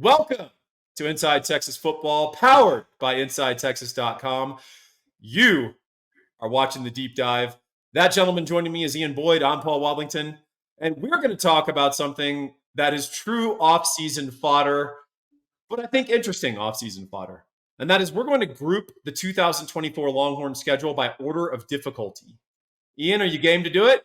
Welcome to Inside Texas Football, powered by InsideTexas.com. You are watching the deep dive. That gentleman joining me is Ian Boyd. I'm Paul Wadlington, and we're going to talk about something that is true off-season fodder, but I think interesting off-season fodder. And that is we're going to group the 2024 Longhorn schedule by order of difficulty. Ian, are you game to do it?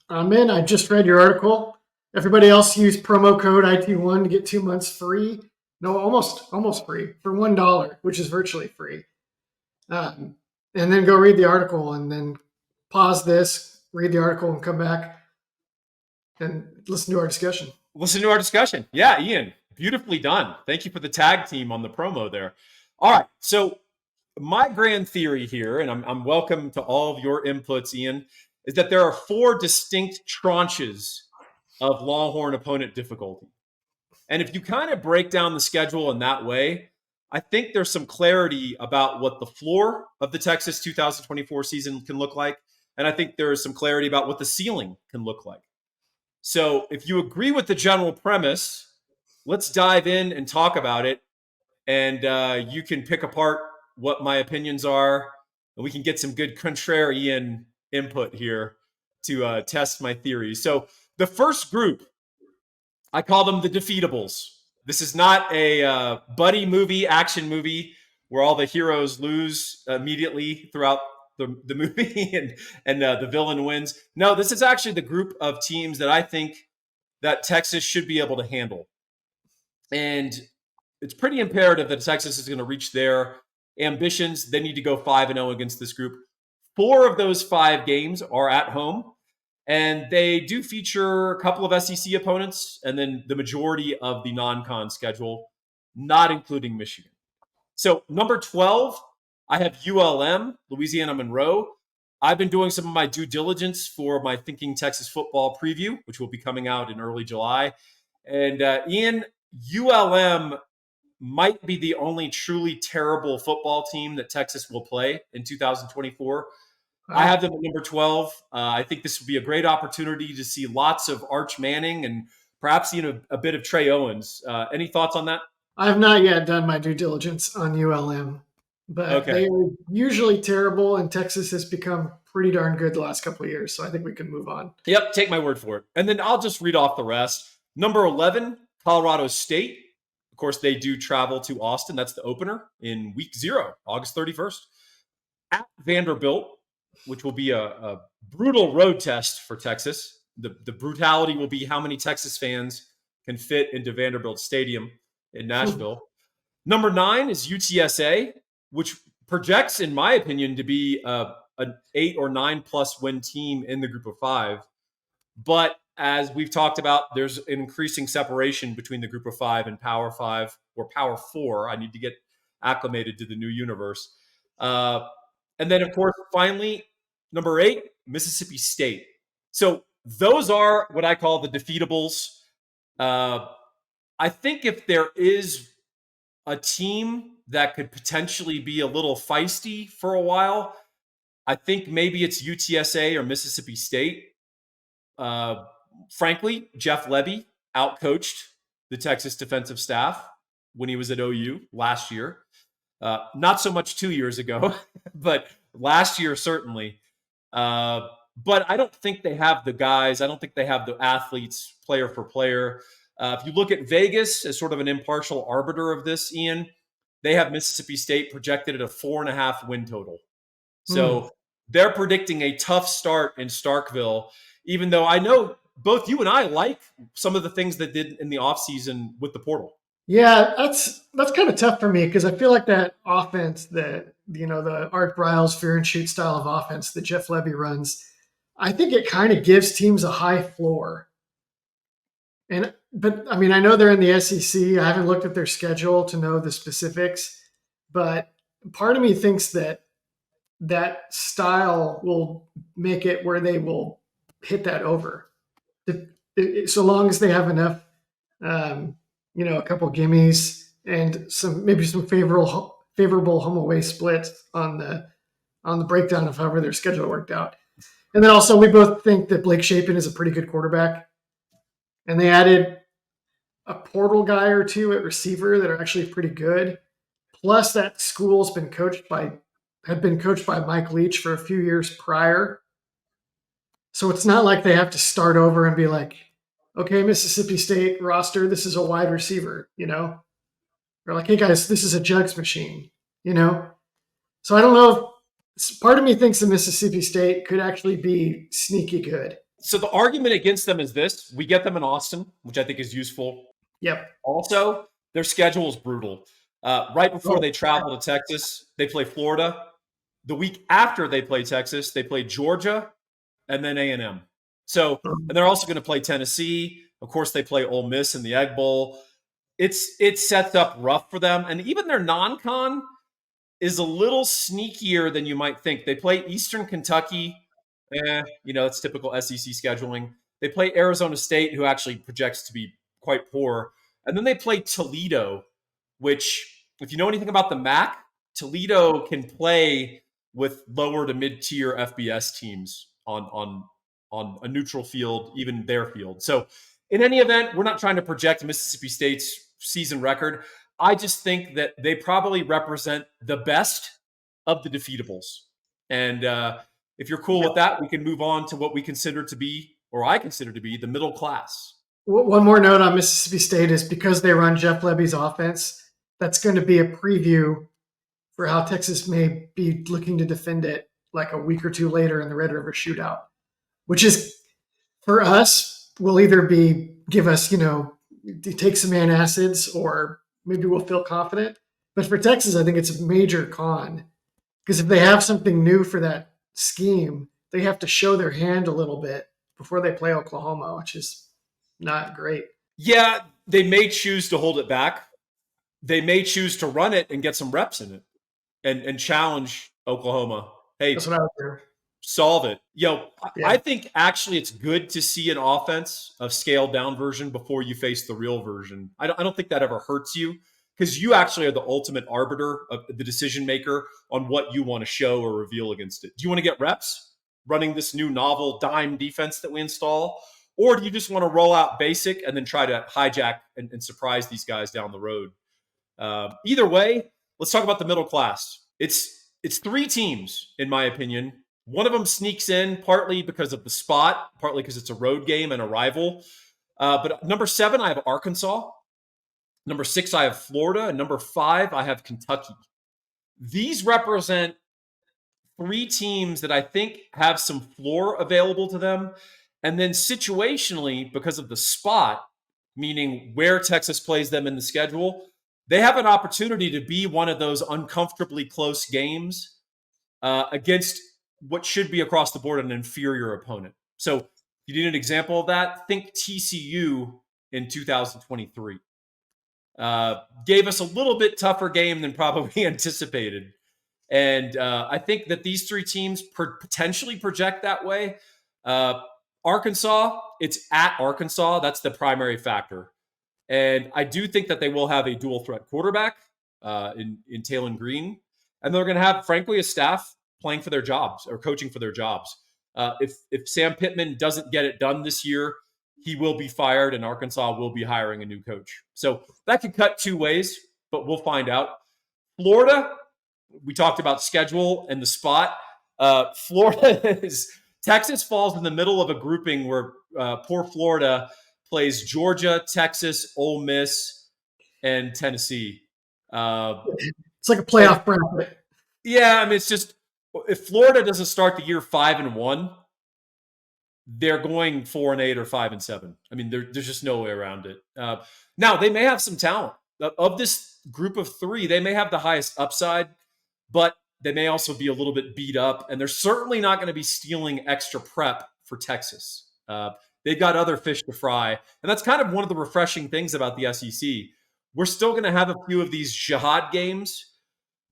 I'm in. I just read your article. Everybody else use promo code IT1 to get 2 months free. No, almost free for $1, which is virtually free. And then go read the article and then pause this, read the article, and come back and listen to our discussion. Yeah, Ian, beautifully done. Thank you for the tag team on the promo there. All right, so my grand theory here, and I'm welcome to all of your inputs, Ian, is that there are 4 distinct tranches of Longhorn opponent difficulty. And if you kind of break down the schedule in that way, I think there's some clarity about what the floor of the Texas 2024 season can look like. And I think there is some clarity about what the ceiling can look like. So if you agree with the general premise, let's dive in and talk about it. And you can pick apart what my opinions are, and we can get some good contrarian input here to test my theories. So the first group, I call them the Defeatables. This is not a buddy movie, action movie, where all the heroes lose immediately throughout the movie and the villain wins. No, this is actually the group of teams that I think that Texas should be able to handle. And it's pretty imperative that Texas is going to reach their ambitions. They need to go 5-0 against this group. 4 of those 5 games are at home. And they do feature a couple of SEC opponents and then the majority of the non-con schedule, not including Michigan. So number 12, I have ULM, Louisiana Monroe. I've been doing some of my due diligence for my Thinking Texas Football preview, which will be coming out in early July. And Ian, ULM might be the only truly terrible football team that Texas will play in 2024. I have them at number 12. I think this would be a great opportunity to see lots of Arch Manning and perhaps even a bit of Trey Owens. Any thoughts on that? I have not yet done my due diligence on ULM, but They are usually terrible, and Texas has become pretty darn good the last couple of years, so I think we can move on. Yep, take my word for it. And then I'll just read off the rest. Number 11, Colorado State. Of course, they do travel to Austin. That's the opener in week 0, August 31st. At Vanderbilt, which will be a brutal road test for Texas. The brutality will be how many Texas fans can fit into Vanderbilt Stadium in Nashville. Number 9 is UTSA, which projects, in my opinion, to be an 8 or 9+ win team in the group of 5. But as we've talked about, there's an increasing separation between the group of 5 and Power 5 or Power 4. I need to get acclimated to the new universe. And then, of course, finally, number 8, Mississippi State. So those are what I call the Defeatables. I think if there is a team that could potentially be a little feisty for a while, I think maybe it's UTSA or Mississippi State. Frankly, Jeff Lebby outcoached the Texas defensive staff when he was at OU last year. Not so much 2 years ago, but last year certainly. But I don't think they have the guys. I don't think they have the athletes player for player. If you look at Vegas as sort of an impartial arbiter of this, Ian, they have Mississippi State projected at a 4.5 win total. So they're predicting a tough start in Starkville, even though I know both you and I like some of the things that did in the offseason with the portal. Yeah, that's kind of tough for me because I feel like that offense that, the Art Briles fear and shoot style of offense that Jeff Lebby runs, I think it kind of gives teams a high floor. But I mean, I know they're in the SEC. I haven't looked at their schedule to know the specifics, but part of me thinks that style will make it where they will hit that over. So long as they have enough, a couple gimmies and maybe some favorable home away splits on the breakdown of however their schedule worked out. And then also we both think that Blake Shapen is a pretty good quarterback. And they added a portal guy or two at receiver that are actually pretty good. Plus, that school's been coached by had been coached by Mike Leach for a few years prior. So it's not like they have to start over and be like, okay, Mississippi State roster, this is a wide receiver, Or like, hey guys, this is a jugs machine, you know? So I don't know. Part of me thinks the Mississippi State could actually be sneaky good. So the argument against them is this: we get them in Austin, which I think is useful. Yep. Also, their schedule is brutal. Right before Oh, they travel to Texas, they play Florida. The week after they play Texas, they play Georgia and then A&M. So, and they're also going to play Tennessee. Of course, they play Ole Miss in the Egg Bowl. It sets up rough for them, and even their non-con is a little sneakier than you might think. They play Eastern Kentucky. It's typical SEC scheduling. They play Arizona State, who actually projects to be quite poor. And then they play Toledo, which, if you know anything about the MAC, Toledo can play with lower to mid-tier FBS teams on a neutral field, even their field. So in any event, we're not trying to project Mississippi State's season record. I just think that they probably represent the best of the defeatables. And if you're cool with that, we can move on to what we consider to be, or I consider to be, the middle class. One more note on Mississippi State is because they run Jeff Lebby's offense, that's going to be a preview for how Texas may be looking to defend it like a week or two later in the Red River Shootout, which is for us will either give us, take some antacids or maybe we'll feel confident. But for Texas, I think it's a major con because if they have something new for that scheme, they have to show their hand a little bit before they play Oklahoma, which is not great. Yeah, they may choose to hold it back. They may choose to run it and get some reps in it and challenge Oklahoma. Hey, that's what I would do. Solve it. I think actually it's good to see an offense, a scaled down version, before you face the real version. I don't think that ever hurts you because you actually are the ultimate arbiter of the decision maker on what you want to show or reveal against it. Do you want to get reps running this new novel dime defense that we install? Or do you just want to roll out basic and then try to hijack and surprise these guys down the road? Either way, let's talk about the middle class. It's three teams, in my opinion. One of them sneaks in partly because of the spot, partly because it's a road game and a rival. But number 7, I have Arkansas. Number 6, I have Florida. And number 5, I have Kentucky. These represent 3 teams that I think have some floor available to them. And then situationally, because of the spot, meaning where Texas plays them in the schedule, they have an opportunity to be one of those uncomfortably close games against what should be across the board an inferior opponent. So if you need an example of that, think TCU in 2023. Gave us a little bit tougher game than probably anticipated. And I think that these 3 teams potentially project that way. Arkansas, it's at Arkansas. That's the primary factor. And I do think that they will have a dual threat quarterback in Talon Green. And they're going to have, frankly, a staff playing for their jobs or coaching for their jobs. If Sam Pittman doesn't get it done this year, he will be fired and Arkansas will be hiring a new coach. So that could cut 2 ways, but we'll find out. Florida, we talked about schedule and the spot. Florida is Texas falls in the middle of a grouping where poor Florida plays Georgia, Texas, Ole Miss, and Tennessee. It's like a playoff bracket. Yeah, I mean, it's just if Florida doesn't start the year 5-1, they're going 4-8 or 5-7. I mean, there's just no way around it. Now they may have some talent of this group of 3. They may have the highest upside, but they may also be a little bit beat up, and they're certainly not going to be stealing extra prep for Texas. They've got other fish to fry, and that's kind of one of the refreshing things about the SEC. We're still going to have a few of these jihad games,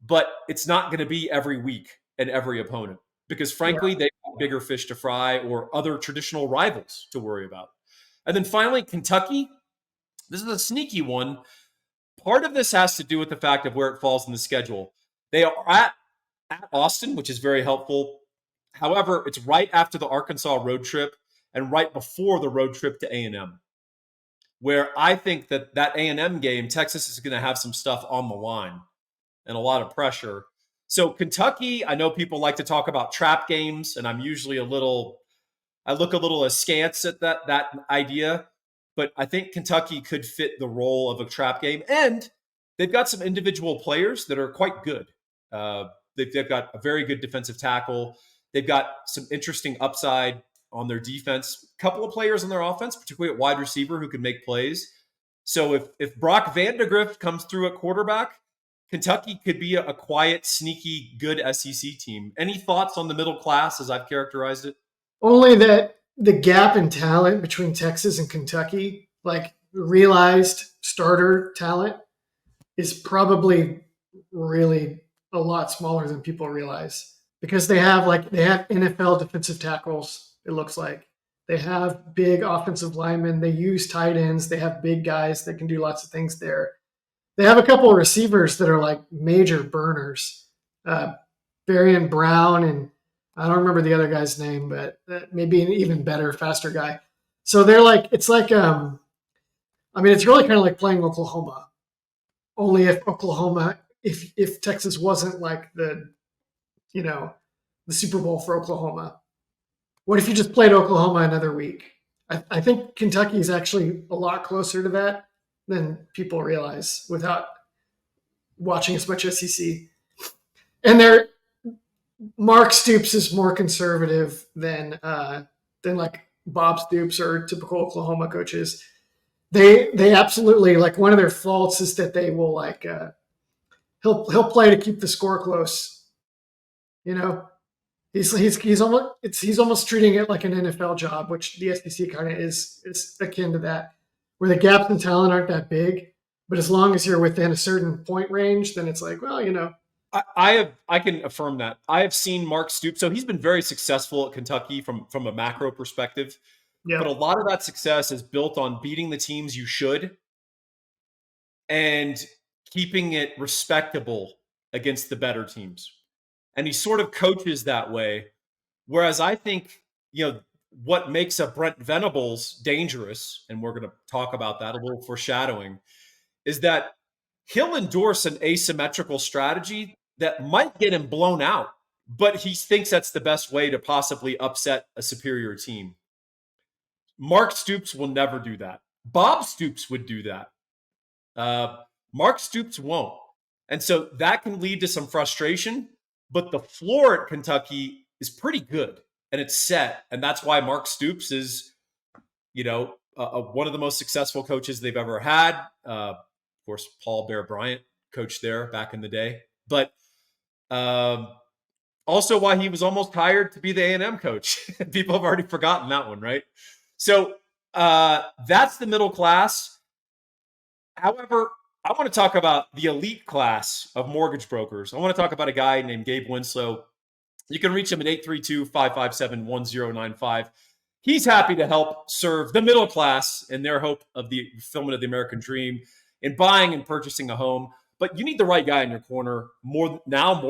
but it's not going to be every week and every opponent because, frankly, they've got bigger fish to fry or other traditional rivals to worry about. And then finally, Kentucky. This is a sneaky one. Part of this has to do with the fact of where it falls in the schedule. They are at Austin, which is very helpful. However, it's right after the Arkansas road trip and right before the road trip to A&M, where I think that A&M game, Texas is going to have some stuff on the line and a lot of pressure. So Kentucky, I know people like to talk about trap games, and I'm usually I look a little askance at that idea, but I think Kentucky could fit the role of a trap game, and they've got some individual players that are quite good. They've got a very good defensive tackle. They've got some interesting upside on their defense. A couple of players on their offense, particularly at wide receiver, who can make plays. So if Brock Vandegrift comes through at quarterback, Kentucky could be a quiet, sneaky, good SEC team. Any thoughts on the middle class as I've characterized it? Only that the gap in talent between Texas and Kentucky, like realized starter talent, is probably really a lot smaller than people realize, because they have NFL defensive tackles. It looks like they have big offensive linemen. They use tight ends. They have big guys that can do lots of things there. They have a couple of receivers that are like major burners. Barian Brown, and I don't remember the other guy's name, but maybe an even better, faster guy. So they're like, it's like, it's really kind of like playing Oklahoma. Only if Texas wasn't like the Super Bowl for Oklahoma. What if you just played Oklahoma another week? I think Kentucky is actually a lot closer to that than people realize without watching as much SEC. And Mark Stoops is more conservative than like Bob Stoops or typical Oklahoma coaches. They absolutely, like, one of their faults is that they will he'll play to keep the score close. He's almost treating it like an NFL job, which the SEC kind of is akin to that, where the gaps in talent aren't that big, but as long as you're within a certain point range, then it's like, well, I can affirm that. I have seen Mark Stoops. So he's been very successful at Kentucky from a macro perspective. yeah. But a lot of that success is built on beating the teams you should and keeping it respectable against the better teams. And he sort of coaches that way. Whereas I think, what makes a Brent Venables dangerous, and we're going to talk about that, a little foreshadowing, is that he'll endorse an asymmetrical strategy that might get him blown out, but he thinks that's the best way to possibly upset a superior team. Mark Stoops will never do that. Bob Stoops would do that. Mark Stoops won't. And so that can lead to some frustration, but the floor at Kentucky is pretty good and it's set. And that's why Mark Stoops is, one of the most successful coaches they've ever had. Of course, Paul Bear Bryant coached there back in the day, but also why he was almost hired to be the A&M coach. People have already forgotten that one, right? So that's the middle class. However, I want to talk about the elite class of mortgage brokers. I want to talk about a guy named Gabe Winslow. You can reach him at 832-557-1095. He's happy to help serve the middle class in their hope of the fulfillment of the American dream in buying and purchasing a home. But you need the right guy in your corner more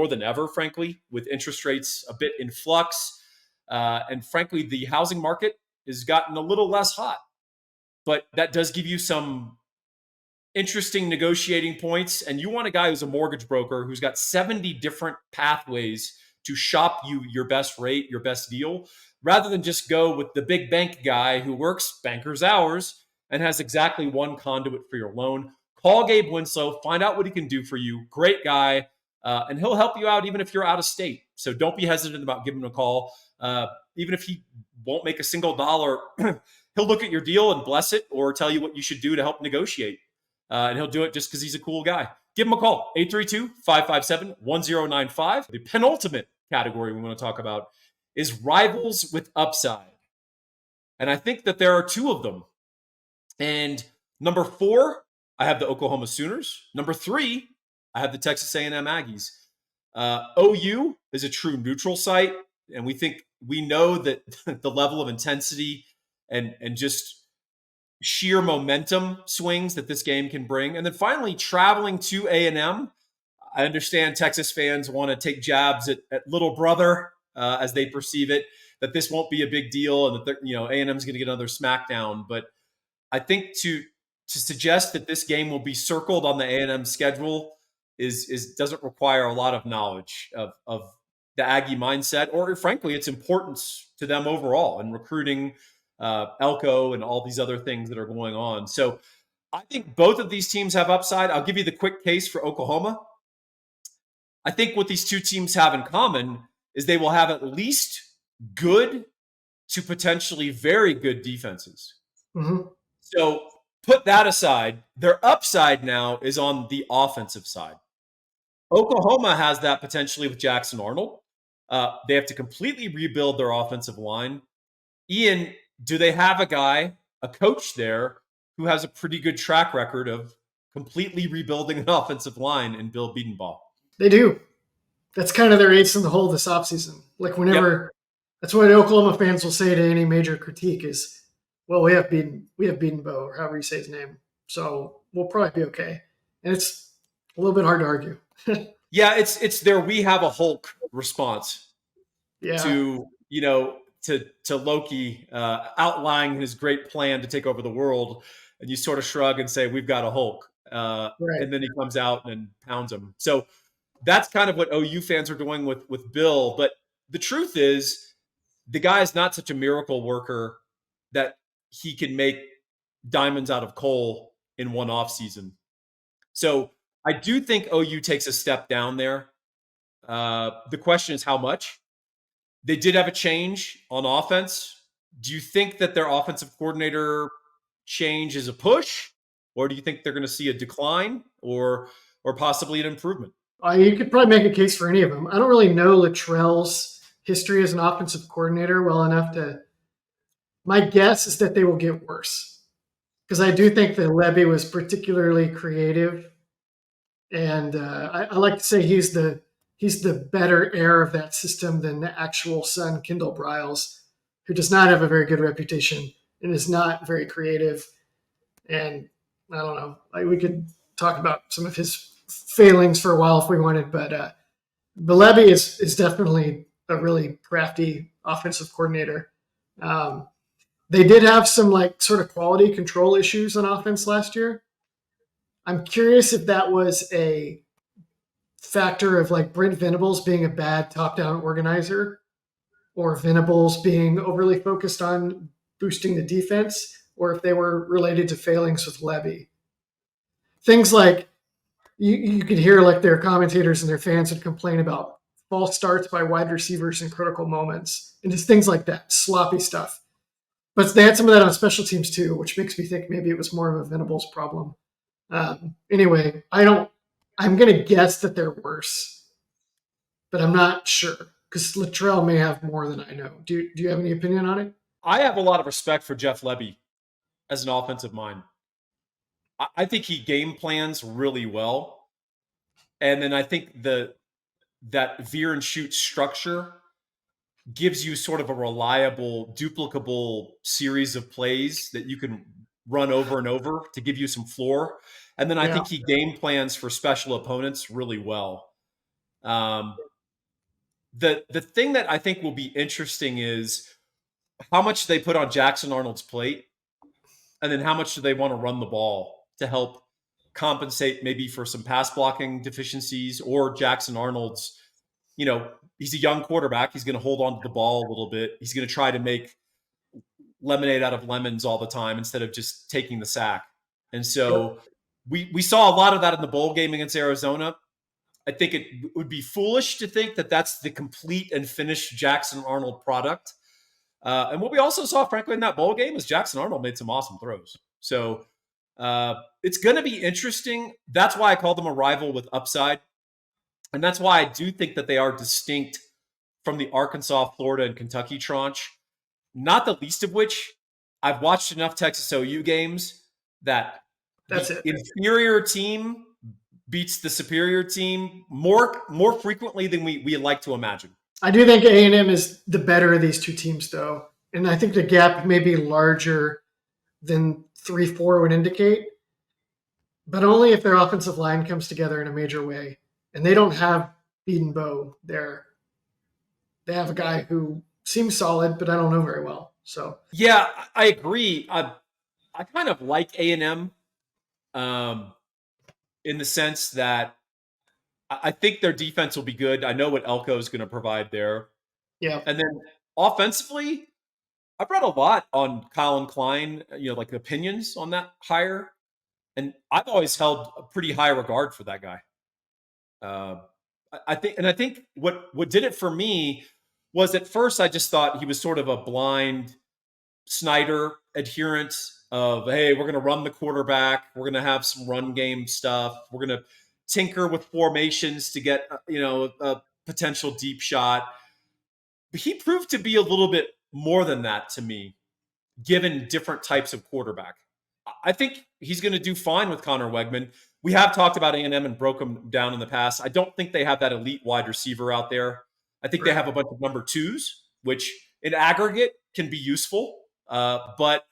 than ever, frankly, with interest rates a bit in flux. And frankly, the housing market has gotten a little less hot. But that does give you some interesting negotiating points. And you want a guy who's a mortgage broker who's got 70 different pathways to shop you your best rate, your best deal, rather than just go with the big bank guy who works banker's hours and has exactly one conduit for your loan. Call Gabe Winslow, find out what he can do for you. Great guy. And he'll help you out even if you're out of state. So don't be hesitant about giving him a call. Even if he won't make a single dollar, he'll look at your deal and bless it or tell you what you should do to help negotiate. And he'll do it just because he's a cool guy. Give him a call, 832-557-1095. The penultimate category we want to talk about is rivals with upside. And I think that there are two of them. And number 4, I have the Oklahoma Sooners. Number 3, I have the Texas A&M Aggies. OU is a true neutral site. And we know that the level of intensity and just sheer momentum swings that this game can bring. And then finally, traveling to A&M. I understand Texas fans want to take jabs at little brother as they perceive it, that this won't be a big deal and that A&M is going to get another smackdown. But I think to to suggest that this game will be circled on the A&M schedule is doesn't require a lot of knowledge of the Aggie mindset, or frankly, its importance to them overall in recruiting, Elko, and all these other things that are going on. So I think both of these teams have upside. I'll give you the quick case for Oklahoma. I think what these two teams have in common is they will have at least good to potentially very good defenses. Mm-hmm. So put that aside. Their upside now is on the offensive side. Oklahoma has that potentially with Jackson Arnold. They have to completely rebuild their offensive line. Ian, do they have a coach there who has a pretty good track record of completely rebuilding an offensive line in Bill Biedenbaugh? They do. That's kind of their ace in the hole this offseason. Like whenever, Yep. that's what Oklahoma fans will say to any major critique is, well, we have Biedenbaugh, or however you say his name, so we'll probably be okay. And it's a little bit hard to argue. Yeah, it's their "we have a Hulk" response Yeah, to to Loki outlining his great plan to take over the world, and you sort of shrug and say, "We've got a Hulk," right. and then he comes out and pounds him. So that's kind of what OU fans are doing with Bill. But the truth is, the guy is not such a miracle worker that he can make diamonds out of coal in one off season. So I do think OU takes a step down there. The question is how much. They did have a change on offense. Do you think that their offensive coordinator change is a push, or do you think they're going to see a decline, or possibly an improvement? You could probably make a case for any of them. I don't really know Luttrell's history as an offensive coordinator well enough to. My guess is that they will get worse because I do think that Levy was particularly creative, and I like to say he's the better heir of that system than the actual son, Kendall Briles, who does not have a very good reputation and is not very creative. And I don't know, like we could talk about some of his failings for a while if we wanted, but Levy is definitely a really crafty offensive coordinator. They did have some like sort of quality control issues on offense last year. I'm curious if that was a factor of like Brent Venables being a bad top-down organizer, or Venables being overly focused on boosting the defense, or if they were related to failings with Levy. Things like you could hear like their commentators and their fans would complain about false starts by wide receivers in critical moments and just things like that, sloppy stuff. But they had some of that on special teams too, which makes me think maybe it was more of a Venables problem. Anyway, I'm going to guess that they're worse, but I'm not sure because Luttrell may have more than I know. Do you have any opinion on it? I have a lot of respect for Jeff Lebby as an offensive mind. I think he game plans really well, and then I think that veer and shoot structure gives you sort of a reliable, duplicable series of plays that you can run over and over to give you some floor. And then I Yeah, think he game plans for special opponents really well. Um, the thing that I think will be interesting is how much they put on Jackson Arnold's plate, and then how much do they want to run the ball to help compensate maybe for some pass blocking deficiencies, or Jackson Arnold's, he's a young quarterback. He's going to hold on to the ball a little bit. He's going to try to make lemonade out of lemons all the time instead of just taking the sack. And so we saw a lot of that in the bowl game against Arizona. I think it would be foolish to think that that's the complete and finished Jackson Arnold product. And what we also saw, frankly, in that bowl game is Jackson Arnold made some awesome throws. So it's going to be interesting. That's why I call them a rival with upside. And that's why I do think that they are distinct from the Arkansas, Florida, and Kentucky tranche. Not the least of which, I've watched enough Texas OU games that that's the it. inferior team beats the superior team more frequently than we like to imagine. I do think A&M is the better of these two teams, though, and I think the gap may be larger than 3-4 would indicate, but only if their offensive line comes together in a major way. And they don't have Biedenbaugh there. They have a guy who seems solid, but I don't know very well. So Yeah, I agree. I kind of like A&M um, in the sense that I think their defense will be good. I know what Elko is going to provide there. Yeah. And then offensively, I've read a lot on Colin Klein, like opinions on that hire. And I've always held a pretty high regard for that guy. Uh, I think what did it for me was at first I just thought he was sort of a blind Snyder adherent of, hey, we're going to run the quarterback, we're going to have some run game stuff, we're going to tinker with formations to get a potential deep shot. But he proved to be a little bit more than that to me, given different types of quarterback. I think he's going to do fine with Connor Wegman. We have talked about A&M and broke them down in the past. I don't think they have that elite wide receiver out there. I think they have a bunch of number twos, which in aggregate can be useful. But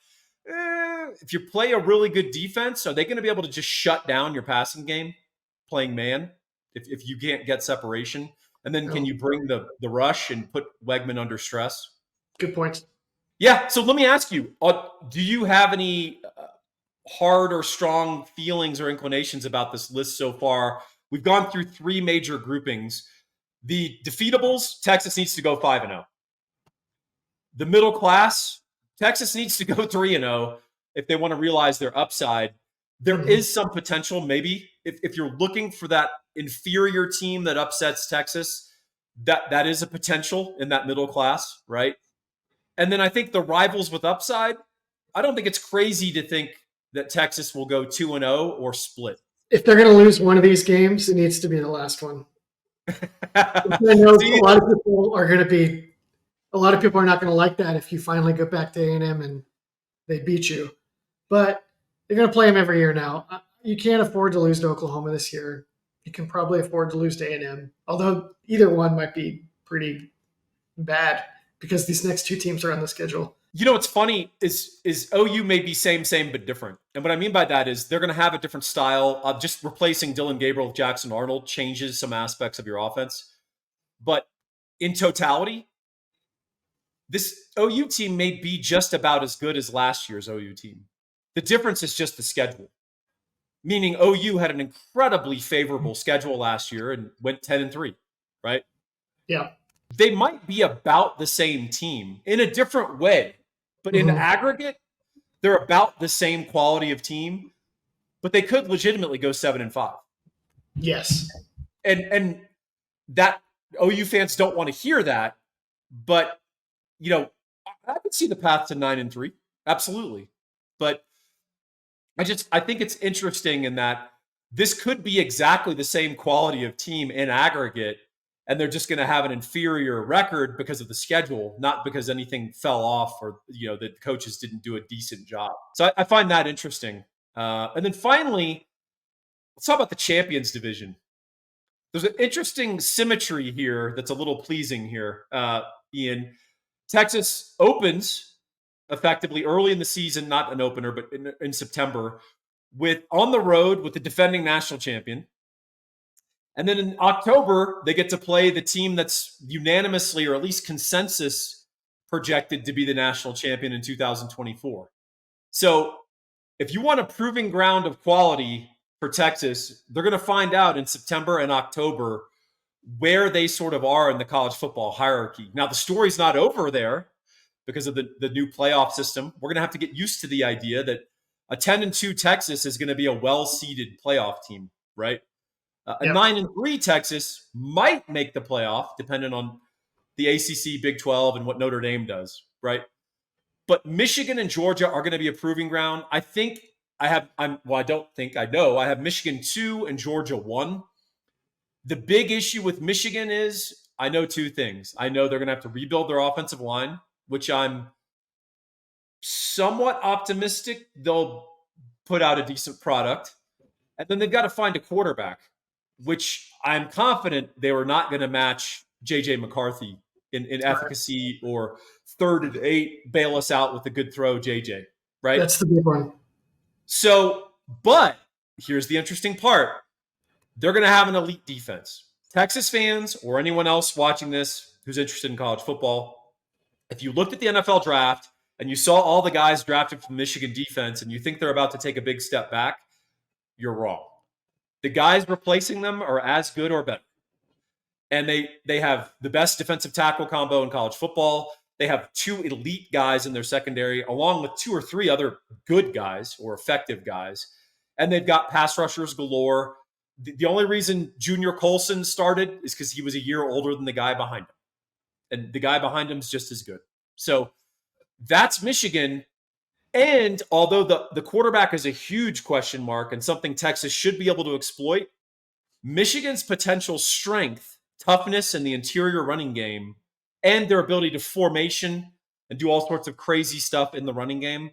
if you play a really good defense, are they going to be able to just shut down your passing game playing man if you can't get separation? And then can you bring the rush and put Wegman under stress? Good points. Yeah. So let me ask you, do you have any hard or strong feelings or inclinations about this list so far? We've gone through 3 major groupings. The defeatables, Texas needs to go 5-0. The middle class, Texas needs to go 3-0 if they want to realize their upside. There is some potential, maybe, if you're looking for that inferior team that upsets Texas, that is a potential in that middle class, right? And then I think the rivals with upside, I don't think it's crazy to think that Texas will go 2-0 or split. If they're going to lose one of these games, it needs to be the last one. I know a lot of people are not going to like that if you finally go back to A&M and they beat you. But they're going to play them every year now. You can't afford to lose to Oklahoma this year. You can probably afford to lose to A&M, although either one might be pretty bad because these next 2 teams are on the schedule. What's funny is OU may be same but different. And what I mean by that is they're going to have a different style. Just replacing Dylan Gabriel with Jackson Arnold changes some aspects of your offense. But in totality, this OU team may be just about as good as last year's OU team. The difference is just the schedule. Meaning OU had an incredibly favorable schedule last year and went 10-3, right? Yeah. They might be about the same team in a different way, but in aggregate, they're about the same quality of team, but they could legitimately go 7-5. Yes. And that OU fans don't want to hear that, but I could see the path to 9-3. Absolutely. But I think it's interesting in that this could be exactly the same quality of team in aggregate, and they're just going to have an inferior record because of the schedule, not because anything fell off or the coaches didn't do a decent job. So I find that interesting. And then finally, let's talk about the Champions Division. There's an interesting symmetry here that's a little pleasing here, Ian. Texas opens effectively early in the season, not an opener, but in September, on the road with the defending national champion. And then in October, they get to play the team that's unanimously, or at least consensus, projected to be the national champion in 2024. So if you want a proving ground of quality for Texas, they're going to find out in September and October where they sort of are in the college football hierarchy. Now, the story's not over there because of the new playoff system. We're going to have to get used to the idea that a 10-2 Texas is going to be a well-seeded playoff team, right? A 9-3 Texas might make the playoff, depending on the ACC, Big 12, and what Notre Dame does, right? But Michigan and Georgia are going to be a proving ground. I know I have Michigan 2 and Georgia 1. The big issue with Michigan is I know 2 things. I know they're going to have to rebuild their offensive line, which I'm somewhat optimistic they'll put out a decent product. And then they've got to find a quarterback, which I'm confident they were not going to match J.J. McCarthy in efficacy or 3rd and 8, bail us out with a good throw, J.J., right? That's the big one. So, but here's the interesting part. They're going to have an elite defense. Texas fans or anyone else watching this who's interested in college football, if you looked at the NFL draft and you saw all the guys drafted from Michigan defense and you think they're about to take a big step back, you're wrong. The guys replacing them are as good or better. And they have the best defensive tackle combo in college football. They have 2 elite guys in their secondary, along with 2 or 3 other good guys or effective guys. And they've got pass rushers galore. The only reason Junior Colson started is because he was a year older than the guy behind him. And the guy behind him is just as good. So that's Michigan. And although the quarterback is a huge question mark and something Texas should be able to exploit, Michigan's potential strength, toughness in the interior running game, and their ability to formation and do all sorts of crazy stuff in the running game,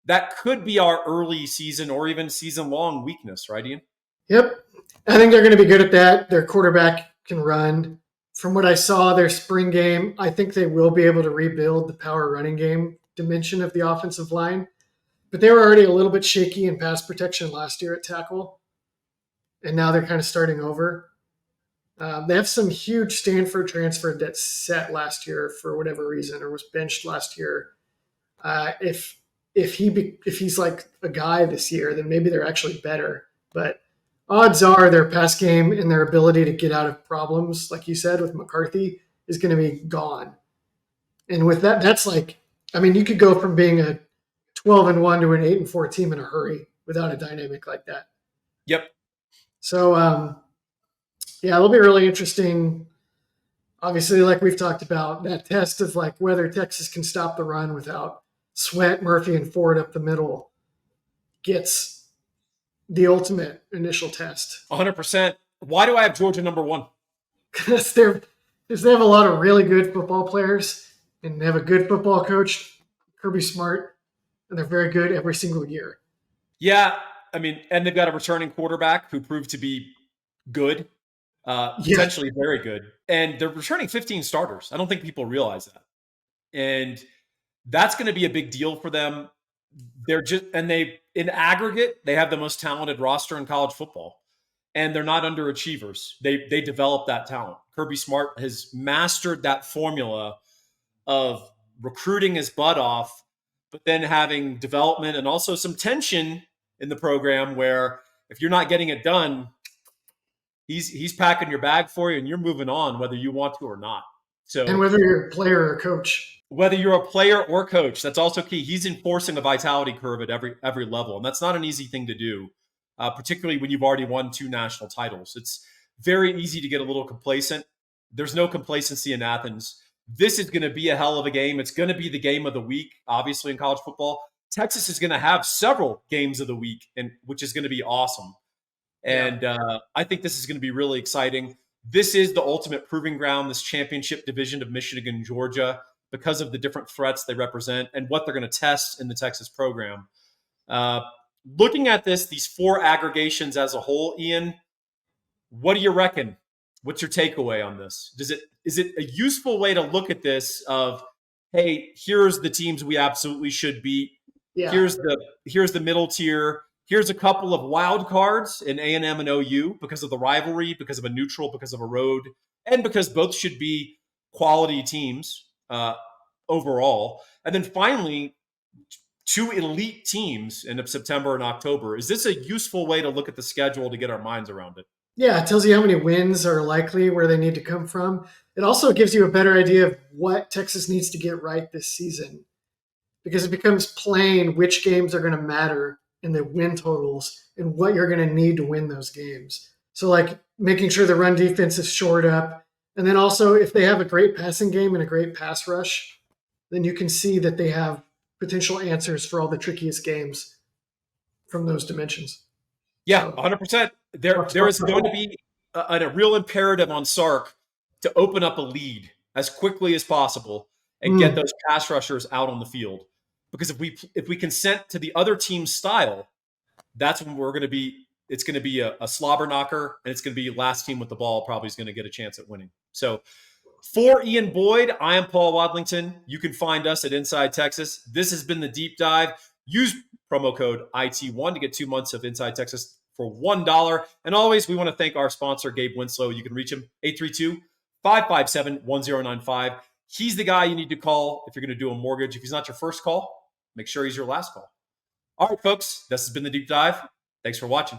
that could be our early season or even season-long weakness, right, Ian? Yep. I think they're going to be good at that. Their quarterback can run. From what I saw, their spring game, I think they will be able to rebuild the power running game dimension of the offensive line. But they were already a little bit shaky in pass protection last year at tackle. And now they're kind of starting over. They have some huge Stanford transfer that sat last year for whatever reason or was benched last year. If he's like a guy this year, then maybe they're actually better. But odds are their pass game and their ability to get out of problems, like you said with McCarthy, is going to be gone. And with that, that's like, I mean, you could go from being a 12-1 to an 8-4 team in a hurry without a dynamic like that. Yep. So, yeah, it'll be really interesting. Obviously, like we've talked about, that test of like whether Texas can stop the run without Sweat, Murphy, and Ford up the middle gets the ultimate initial test. 100%. Why do I have Georgia number 1? Because they have a lot of really good football players, and they have a good football coach, Kirby Smart, and they're very good every single year. Yeah, I mean, and they've got a returning quarterback who proved to be good, potentially very good. And they're returning 15 starters. I don't think people realize that. And that's going to be a big deal for them. In aggregate, they have the most talented roster in college football. And they're not underachievers. They develop that talent. Kirby Smart has mastered that formula of recruiting his butt off, but then having development and also some tension in the program where if you're not getting it done, he's packing your bag for you and you're moving on whether you want to or not. So, and whether you're a player or coach. Whether you're a player or coach, that's also key. He's enforcing a vitality curve at every level, and that's not an easy thing to do, particularly when you've already won 2 national titles. It's very easy to get a little complacent. There's no complacency in Athens. This is going to be a hell of a game. It's going to be the game of the week, obviously, in college football. Texas is going to have several games of the week, which is going to be awesome. And I think this is going to be really exciting. This is the ultimate proving ground, this championship division of Michigan and Georgia, because of the different threats they represent and what they're going to test in the Texas program. Looking at these 4 aggregations as a whole, Ian, what do you reckon? What's your takeaway on this? Is it a useful way to look at this of, hey, here's the teams we absolutely should beat. Yeah. Here's the middle tier. Here's a couple of wild cards in A&M and OU because of the rivalry, because of a neutral, because of a road, and because both should be quality teams overall. And then finally, 2 elite teams in September and October. Is this a useful way to look at the schedule to get our minds around it? Yeah, it tells you how many wins are likely, where they need to come from. It also gives you a better idea of what Texas needs to get right this season, because it becomes plain which games are going to matter in the win totals and what you're going to need to win those games. So like making sure the run defense is shored up. And then also if they have a great passing game and a great pass rush, then you can see that they have potential answers for all the trickiest games from those dimensions. Yeah, 100%. There is going to be a real imperative on Sark to open up a lead as quickly as possible and get those pass rushers out on the field. Because if we consent to the other team's style, that's when it's going to be a slobber knocker, and it's going to be last team with the ball probably is going to get a chance at winning. So for Ian Boyd, I am Paul Wadlington. You can find us at Inside Texas. This has been the deep dive. Use promo code IT1 to get 2 months of Inside Texas for $1. And always, we want to thank our sponsor, Gabe Winslow. You can reach him, 832-557-1095. He's the guy you need to call if you're going to do a mortgage. If he's not your first call, make sure he's your last call. All right, folks, this has been the deep dive. Thanks for watching.